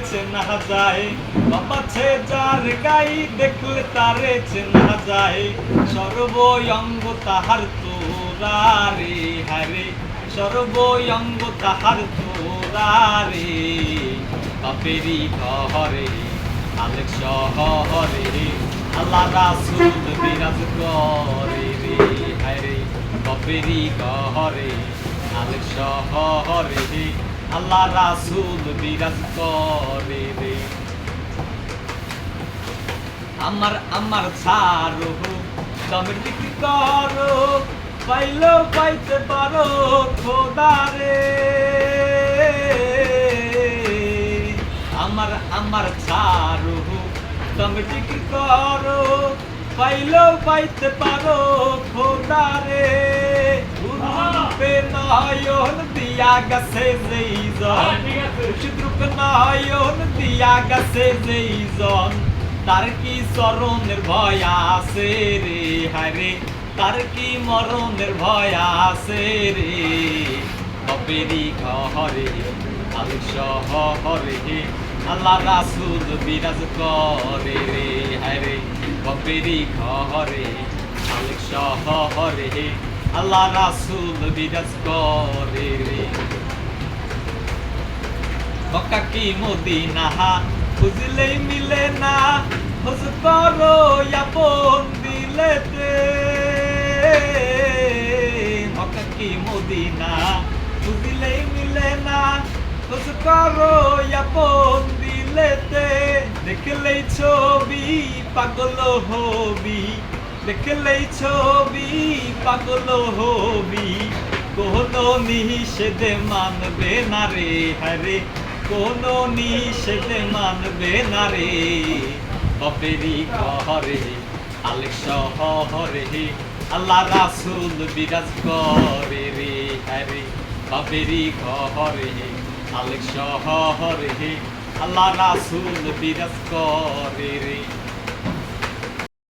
চেনা যায়, বাপাছে যার গাই দেখলে তারে চেনা যায়, সর্বঙ্গ তাহার তোরারে হারে, সর্বঙ্গ তাহার তোরারে, বাপেরি ঘরে আলেক শহরে আল্লাহ রাসূল বিরাজ করে রে হায়রে, বাপেরি ঘরে আলেক শহরে আল্লাহ রাসূল বিরাজ করে রে। আমার ছাড়ো দমের বিক্রি করো, পাইলেও পাইতে পারো খোদারে। আমার ছাড়ো দমের বিক্রি করো, পাইলেও পাইতে পারো খোদারে। রূপে নয়ন দিয়া গেছে যেই জন, রূপে নয়ন দিয়া গেছে যেই জন, তার কি চরণের ভয় আছে রে হায়রে, তার কি মরণের ভয় আছে রে, বাপেরি ঘরে আলেক শহরে আল্লাহ রাসূল বিরাজ করে রে হায়রে, বাপেরি ঘরে আলেক শহরে আল্লাহ রাসূল বিরাজ করে রে। মক্কা কি মদিনা খুঁজলেই মিলে না, খোঁজ করো আপন দিলেতে। মক্কা কি মদিনা খুঁজলেই মিলে না, খোঁজ করো আপন দিলেতে। দেখলেই ছবি পাগল হবি, দেখলেই ছবি পাগল হবি, কোনো নিষেধে মানবে না রে হারে, কোনো নিষেধে মানবে না রে, বাপেরি ঘরে আলেক শহরে আল্লাহ রাসূল বিরাজ করে রে হারে, বাপেরি ঘরে আলেক শহরে আল্লাহ রাসূল বিরাজ করে রে।